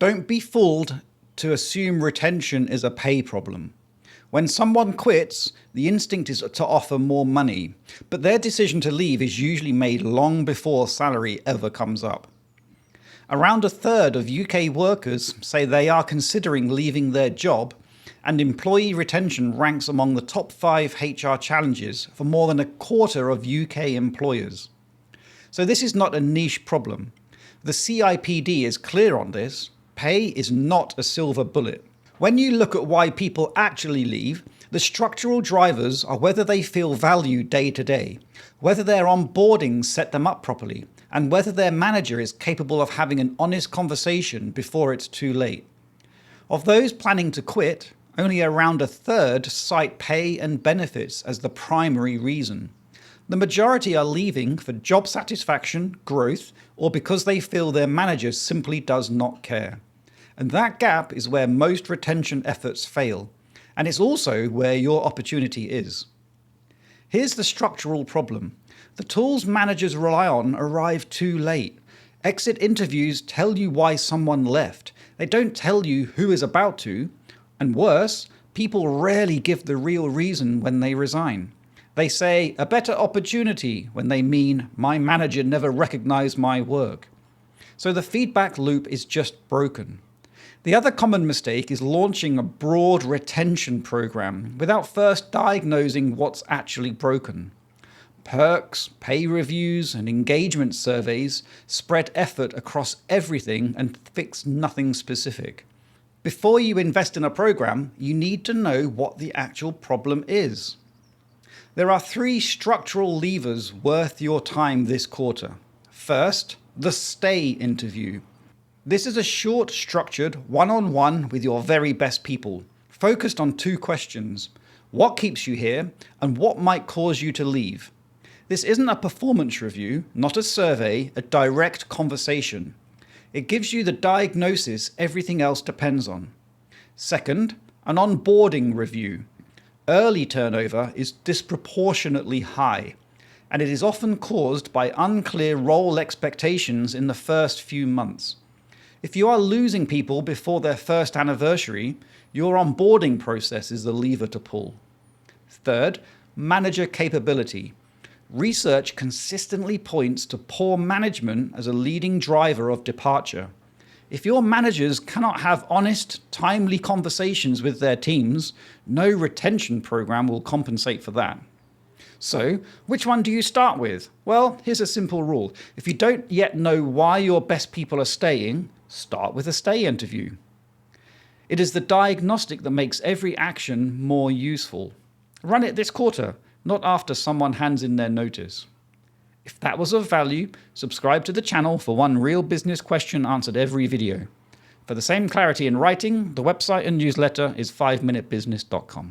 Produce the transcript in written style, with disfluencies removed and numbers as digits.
Don't be fooled to assume retention is a pay problem. When someone quits, the instinct is to offer more money, but their decision to leave is usually made long before salary ever comes up. Around a third of UK workers say they are considering leaving their job, and employee retention ranks among the top 5 HR challenges for more than a quarter of UK employers. So this is not a niche problem. The CIPD is clear on this. Pay is not a silver bullet. When you look at why people actually leave, the structural drivers are whether they feel valued day to day, whether their onboarding set them up properly, and whether their manager is capable of having an honest conversation before it's too late. Of those planning to quit, only around a third cite pay and benefits as the primary reason. The majority are leaving for job satisfaction, growth, or because they feel their manager simply does not care. And that gap is where most retention efforts fail. And it's also where your opportunity is. Here's the structural problem. The tools managers rely on arrive too late. Exit interviews tell you why someone left. They don't tell you who is about to. And worse, people rarely give the real reason when they resign. They say, a better opportunity, when they mean, my manager never recognized my work. So the feedback loop is just broken. The other common mistake is launching a broad retention program without first diagnosing what's actually broken. Perks, pay reviews, and engagement surveys spread effort across everything and fix nothing specific. Before you invest in a program, you need to know what the actual problem is. There are 3 structural levers worth your time this quarter. First, the stay interview. This is a short, structured, one-on-one with your very best people, focused on 2 questions. What keeps you here, and what might cause you to leave? This isn't a performance review, not a survey, a direct conversation. It gives you the diagnosis everything else depends on. Second, an onboarding review. Early turnover is disproportionately high, and it is often caused by unclear role expectations in the first few months. If you are losing people before their first anniversary, your onboarding process is the lever to pull. Third, manager capability. Research consistently points to poor management as a leading driver of departure. If your managers cannot have honest, timely conversations with their teams, no retention program will compensate for that. So, which one do you start with? Well, here's a simple rule. If you don't yet know why your best people are staying, start with a stay interview. It is the diagnostic that makes every action more useful. Run it this quarter, not after someone hands in their notice. If that was of value, subscribe to the channel for one real business question answered every video. For the same clarity in writing, the website and newsletter is 5minutebusiness.com.